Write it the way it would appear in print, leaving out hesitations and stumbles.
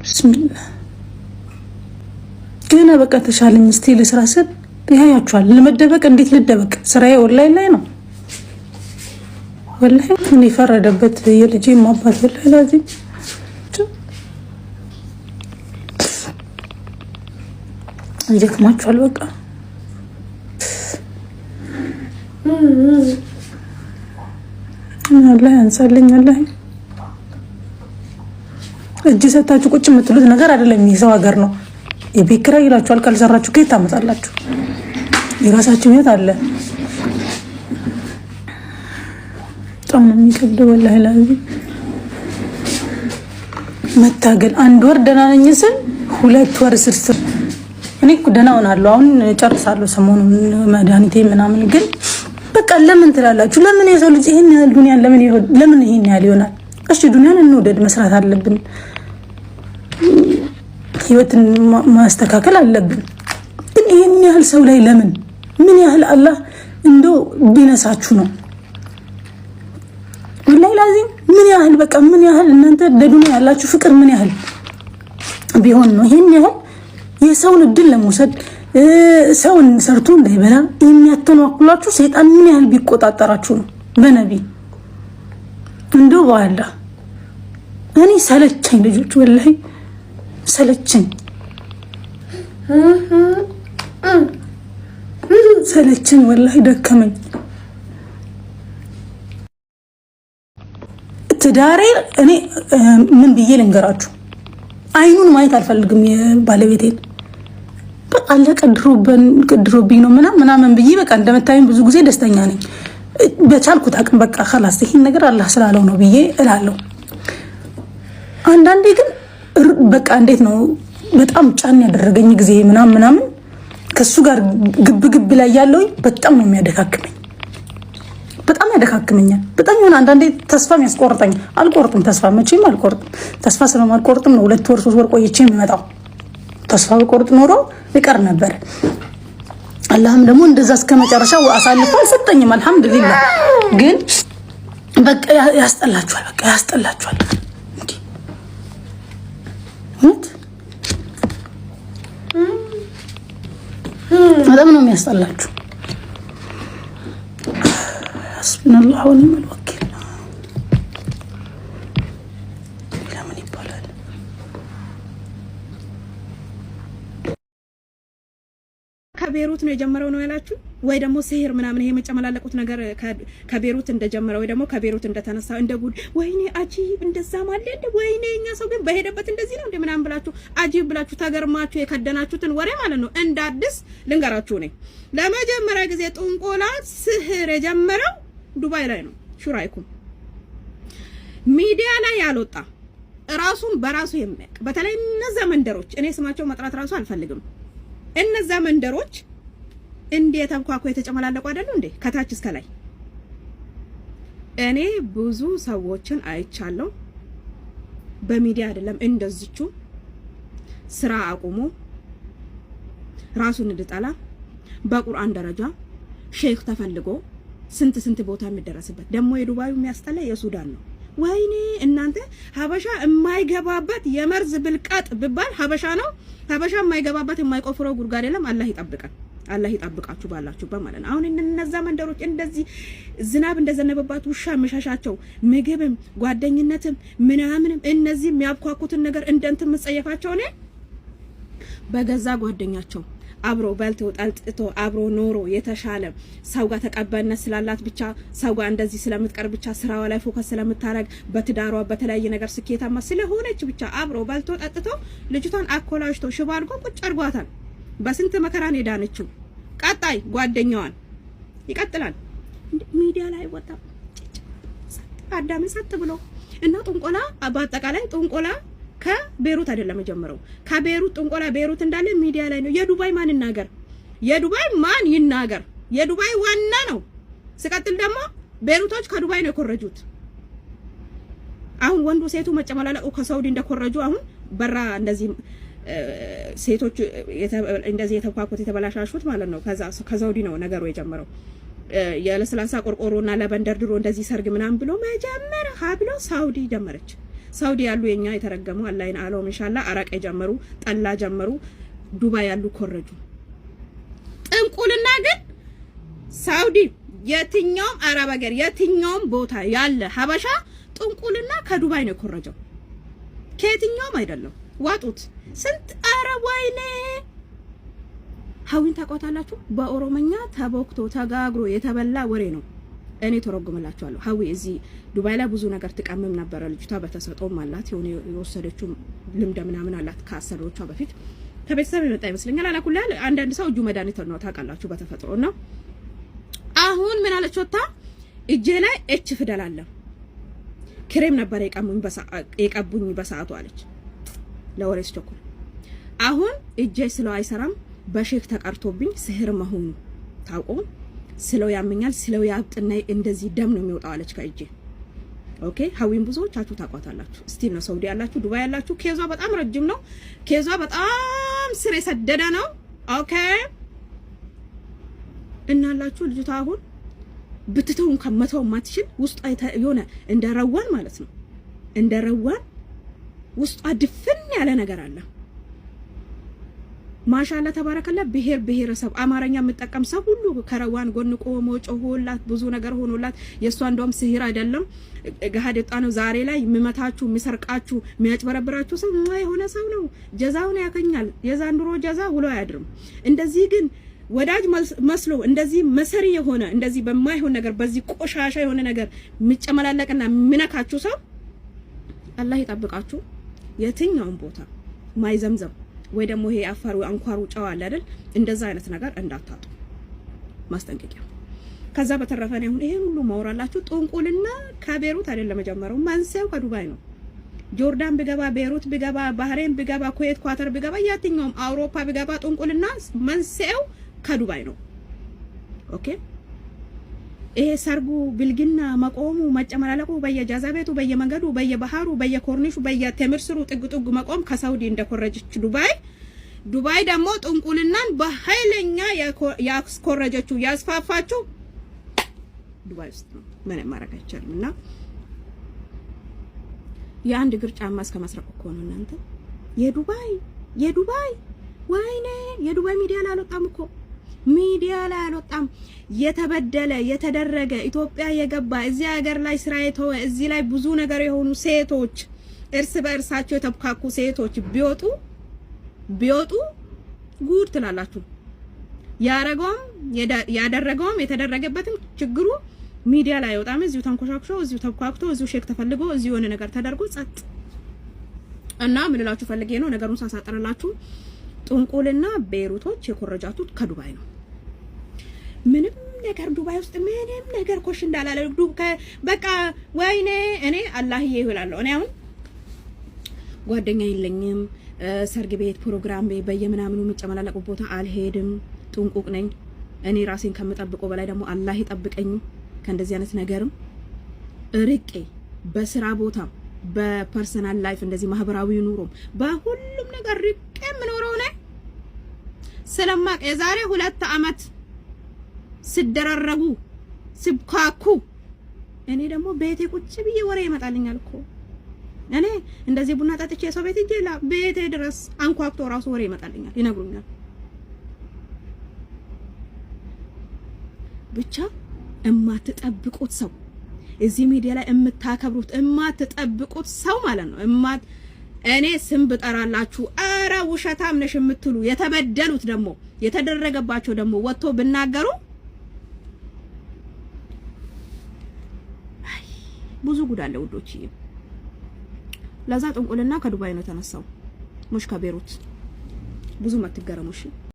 ብስሚላህ ገና በቃ ተሻለኝ እስቲ ለስራ ስል ያያችኋል። ለመደበቅ እንዴት ልደበቅ? ስራዬ ወላሂ ላይ ነው። ወላሂ እኔ ፈረደበት የልጄ ማባት ወላሂ ላዚም ይደክማችኋል። በቃ ወላሂ አንሳልኝ። ወላሂ እጅ ሰታችሁ ቁጭ የምትሉት ነገር አይደለም። የሰው ሀገር ነው። የቤት ኪራይ ይላችኋል። ካልሰራችሁ ከየት ታመጣላችሁ? የራሳችሁ ቤት አለ። በጣም ነው የሚከብደው ወላሂ ላዚም መታገል። አንድ ወር ደህና ነኝ ስል 2 ወር ስርስር እኔ እኮ ደህና ሆናለሁ። አሁን ጨርሳለሁ ሰሞኑን መድኃኒቴ ምናምን። ግን በቃ ለምን ትላላችሁ? ለምን የሰው ልጅ ይሄን ያህል ዱንያን ለምን ይሄን ያህል ይሆናል? እሺ ዱንያን እንውደድ፣ መስራት አለብን፣ ህይወትን ማስተካከል አለብን። ግን ይሄን ያህል ሰው ላይ ለምን? ምን ያህል አላህ እንደው ቢነሳችሁ ነው ወላሂ ላዚም። ምን ያህል በቃ ምን ያህል እናንተ ለዱንያ ያላችሁ ፍቅር ምን ያህል ቢሆን ነው ይሄን ያህል የሰውን እድል ለመውሰድ ሰውን ሰርቶ እንዳይበላ የሚያተናኩላችሁ ሰይጣን ምን ያህል ቢቆጣጠራችሁ ነው? በነቢ እንደው በኋላ እኔ ሰለቸኝ ልጆች ወላሂ ሰለቸኝ ወላሂ ደከመኝ። ትዳሬ እኔ ምን ብዬ ልንገራችሁ? አይኑን ማየት አልፈልግም የባለቤቴን። በቃ ለቀድሮብኝ ነው ምናምን ብዬ በቃ እንደምታዩኝ ብዙ ጊዜ ደስተኛ ነኝ። በቻልኩት አቅም በቃ خلاص ይሄን ነገር አላህ ስላለው ነው ብዬ እላለሁ። አንዳንዴ ግን በቃ እንዴት ነው በጣም ጫን ያደረገኝ ጊዜ ምናምን ከሱ ጋር ግብ ላይ ያለውኝ በጣም ነው የሚያደካክመኝ። በጣም ያደካክመኛል። በጣም ይሆን አንዳንዴ ተስፋም ያስቆርጠኝ። አልቆርጥም ተስፋ መቼም አልቆርጥም። ተስፋ ስለማልቆርጥም ነው 2 ወር 3 ወር ቆይቼ የሚመጣው። ተስፋ በቆርጥ ኖሮ ይቀር ነበር። አላህም ደግሞ እንደዛ እስከመጨረሻው አሳልፎ አልሰጠኝም አልহামዱሊላህ። ግን በቃ ያስጠላችኋል። በቃ ያስጠላችኋል። በጣም ነው የሚያስጠላችሁ። ሐስቡናላህ ወኒዕመል ወኪል ለምን ይባላል? ከቤሩት ነው የጀመረው ነው ያላችሁ ወይ ደግሞ ሲህር ምናምን ይሄ መጨመላለቁት ነገር ከቤሩት እንደጀመረው ወይ ደግሞ ከቤሩት እንደተነሳ እንደ ጉድ ወይኔ አጂብ እንደዛ ማለት ወይኔ እኛ ሰው ግን በሄደበት እንደዚህ ነው እንደምናም ብላችሁ አጂብ ብላችሁ ተገርማችሁ የከደናችሁትን ወሬ ማለት ነው እንደ አዲስ ልንገራችሁ ነኝ። ለመጀመሪያ ጊዜ ጥንቆላ ሲህር የጀመረው ዱባይ ላይ ነው። ሹራይኩም ሚዲያ ላይ ያልወጣ ራሱን በራሱ የሚያውቅ በተለይ እነዛ መንደሮች እኔ ስማቸው መጥራት ራሱ አልፈልግም። እነዛ መንደሮች እንዴ ተንኳኩ የተጨመላለቁ አይደሉ እንዴ ከታች እስከ ላይ። እኔ ብዙ ሰዎችን አይቻለሁ በሚዲያ አይደለም እንደዚቹ ስራ አቁሞ ራሱን እንድጠላ በቁርአን ደረጃ ሼክ ተፈልጎ ስንት ቦታ የሚደረስበት ደግሞ የዱባዩ የሚያስጠላ የሱዳን ነው። ወይኔ እናንተ ሀበሻ የማይገባበት የመርዝ ብልቃጥ ቢባል ሀበሻ ነው። ሀበሻ የማይገባበት የማይቆፍረው ጉድጓድ የለም። አላህ ይጠብቀን። አላህ ይጠብቃችሁ ባላችሁበት ማለት ነው። አሁን እነዛ መንደሮች እንደዚህ ዝናብ እንደዘነበባችሁ ውሻ መሻሻቸው ምግብም ጓደኝነትም ምናምንም እነዚህ የሚያብኳኩትን ነገር እንደንት መጸየፋቸው ነው። በገዛ ጓደኛቸው አብሮ በልተው ጠልጥቶ አብሮ ኖሮ የተሻለ ሰው ጋር ተቀባይነት ስላላት ብቻ ሰው ጋር እንደዚህ ስለምትቀር ብቻ ስራዋ ላይ ፎከስ ስለምታረግ በትዳሯ በተለያየ ነገር ስኬታማ ስለሆነች ብቻ አብሮ በልቶ ጠጥቶ ልጅቷን አኮላሽቶ ሽባ አድርጎ ቁጭ አድርጓታል። በስንት መከራን ሄዳነችው። ቀጣይ ጓደኛዋን ይቀጥላል። ሚዲያ ላይ ወጣ አዳም ሰጥ ብሎ እና ጥንቆላ በአጠቃላይ ጥንቆላ ከቤሩት አይደለም የጀመረው። ከቤሩት ጥንቆላ ቤሩት እንዳለ ሚዲያ ላይ ነው። የዱባይ ማን ይናገር? የዱባይ ማን ይናገር? የዱባይ ዋና ነው። ሲቀጥል ደግሞ ቤሩቶች ከዱባይ ነው የኮረጁት። አሁን ወንዱ ሴቱ መጨመላለቁ ከሳውዲ እንደኮረጁ አሁን በራ እንደዚህ ሴቶች እንደዚህ የተኳኩት የተበላሻሹት ማለት ነው። ከሳውዲ ነው ነገሩ የጀመረው። የለስላሳ ቆርቆሮና ለበንደር ድሮ እንደዚህ ሰርግ ምናምን ብሎ መጀመሪያ ሀብሎ ሳውዲ ጀመረች። ሳውዲ ያሉ የኛ የተረገሙ አላህን አለውም ኢንሻአላህ አረቄ ጀመሩ፣ ጠላ ጀመሩ። ዱባይ ያሉ ኮረጁ። ጥንቁልና ግን ሳውዲ የትኛውም አረብ ሀገር የትኛውም ቦታ ያለ ሀበሻ ጥንቁልና ከዱባይ ነው የኮረጀው፣ ከየትኛውም አይደለም። ዋጡት ስንት አረብ ወይኔ ሀዊን ታውቃታላችሁ? በኦሮምኛ ተቦክቶ ተጋግሮ የተበላ ወሬ ነው። እኔ ተረጉምላችኋለሁ። ሀዊ እዚህ ዱባይ ላይ ብዙ ነገር ትቀምም ነበር። ልጅቷ በተሰጠውም አላት የሆነ የወሰደችው ልምድ ምናምን አላት ከአሰሪዎቿ በፊት ከቤተሰብ የመጣ ይመስለኛል። አላኩላ አንዳንድ ሰው እጁ መድኃኒት ነው ታውቃላችሁ በተፈጥሮ ነው። አሁን ምን አለች ወጣ እጄ ላይ ኤች ፊደል አለ ክሬም ነበር የቀቡኝ በሰዓቱ አለች። ለወሬስ ቸኩል አሁን እጄ ስለው አይሰራም በሼክ ተቀርቶብኝ ስህር መሆኑ ታውቆ ስለው ያመኛል ስለው ያብጥና እንደዚህ ደም ነው የሚወጣው አለች ከእጄ። ኦኬ ሀዊን ብዙዎቻችሁ ታቋታላችሁ። እስቲ ነው ሳውዲ ያላችሁ ዱባይ ያላችሁ ኬዟ በጣም ረጅም ነው። ኬዟ በጣም ስር የሰደደ ነው። ኦኬ እናላችሁ ልጅቷ አሁን ብትተውን ከመተው ማትችል ውስጧ የሆነ እንደረዋን ማለት ነው። እንደረዋን ውስጧ ድፍን ያለ ነገር አለ። ማሻአላ ተባረከላ ብሄር ብሄረሰብ አማርኛ የምጠቀም ሰው ሁሉ ከረዋን ጎን ቆሞ ጮሆላት ብዙ ነገር ሆኖላት የሷ እንደውም ስሂር አይደለም ገሃድ የወጣ ነው። ዛሬ ላይ የሚመታችሁ የሚሰርቃችሁ የሚያጭበረብራችሁ ሰው የሆነ ሰው ነው። ጀዛውን ያገኛል። የዛንድሮ ጀዛ ውሎ አያድርም። እንደዚህ ግን ወዳጅ መስሎ እንደዚህ መሰሪ የሆነ እንደዚህ በማይሆን ነገር በዚህ ቆሻሻ የሆነ ነገር የሚጨመላለቅና የሚነካችሁ ሰው አላህ ይጠብቃችሁ። የትኛውም ቦታ ማይዘምዘም ወይ ደግሞ ይሄ አፋሩ አንኳሩ ጨው አለ አይደል? እንደዛ አይነት ነገር እንዳታጡ ማስጠንቀቂያ። ከዛ በተረፈ ነው አሁን ይሄን ሁሉ ማወራላችሁ። ጥንቁልና ከቤሩት አይደለም መጀመሪያው፣ መንስኤው ከዱባይ ነው። ጆርዳን ቢገባ፣ ቤሩት ቢገባ፣ ባህሬን ቢገባ፣ ኩዌት፣ ኳተር ቢገባ፣ የትኛውም አውሮፓ ቢገባ ጥንቁልና መንስኤው ከዱባይ ነው። ኦኬ ይሄ ሰርጉ ብልግና መቆሙ መጨመላለቁ በየጃዛ ቤቱ በየመንገዱ በየባህሩ በየኮርኒሹ በየተምር ስሩ ጥግ ጥግ መቆም ከሳውዲ እንደኮረጀች ዱባይ ደግሞ ጥንቁልናን በኃይለኛ ያስኮረጀችው ያስፋፋችው ዱባይ ውስጥ ነው። ምንም ማድረግ አይቻልምና የአንድ እግር ጫማ እስከ መስረቅ እኮ ነው እናንተ። የዱባይ ወይኔ የዱባይ ሚዲያ ላይ አልወጣም እኮ ሚዲያ ላይ አልወጣም። የተበደለ የተደረገ ኢትዮጵያ የገባ እዚህ ሀገር ላይ ስራ የተወ እዚህ ላይ ብዙ ነገር የሆኑ ሴቶች እርስ በእርሳቸው የተብካኩ ሴቶች ቢወጡ ጉድ ትላላችሁ። ያደረገውም የተደረገበትም ችግሩ ሚዲያ ላይ አይወጣም። እዚሁ ተንኮሻክሾ እዚሁ ተብካክቶ እዚሁ ሼክ ተፈልጎ እዚሁ የሆነ ነገር ተደርጎ ጸጥ እና ምን ልላችሁ ፈልጌ ነው ነገሩን ሳሳጥርላችሁ ጥንቁልና ቤሩቶች የኮረጃቱት ከዱባይ ነው። ምንም ነገር ዱባይ ውስጥ ምንም ነገር ኮሽ እንዳላለ በቃ ወይኔ እኔ አላህዬ ይውላለሁ። እኔ አሁን ጓደኛ የለኝም። ሰርግ ቤት ፕሮግራም ቤት በየምናምኑ መጨመላለቁ ቦታ አልሄድም። ጥንቁቅ ነኝ እኔ ራሴን ከምጠብቀው በላይ ደግሞ አላህ ይጠብቀኝ ከእንደዚህ አይነት ነገርም ርቄ በስራ ቦታ በፐርሰናል ላይፍ እንደዚህ ማህበራዊ ኑሮም በሁሉም ነገር ርቄ ምኖረው ነኝ ስለማቅ የዛሬ 2 አመት ሲደራረጉ ሲብካኩ እኔ ደግሞ ቤቴ ቁጭ ብዬ ወሬ ይመጣልኛል እኮ እኔ እንደዚህ ቡና ጠጥቼ ሰው ቤት ይጀላ ቤቴ ድረስ አንኳክቶ ራሱ ወሬ ይመጣልኛል ይነግሩኛል። ብቻ እማትጠብቁት ሰው እዚህ ሚዲያ ላይ እምታከብሩት እማትጠብቁት ሰው ማለት ነው። እኔ ስም ብጠራላችሁ አረ ውሸታም ነሽ የምትሉ የተበደሉት ደግሞ የተደረገባቸው ደግሞ ወጥቶ ብናገሩ ብዙ ጉዳለ ውዶች። ለዛ ጥንቁልና ከዱባይ ነው ተነሳው ሙሽ ከቤሩት ብዙ ማትገረሙሽ።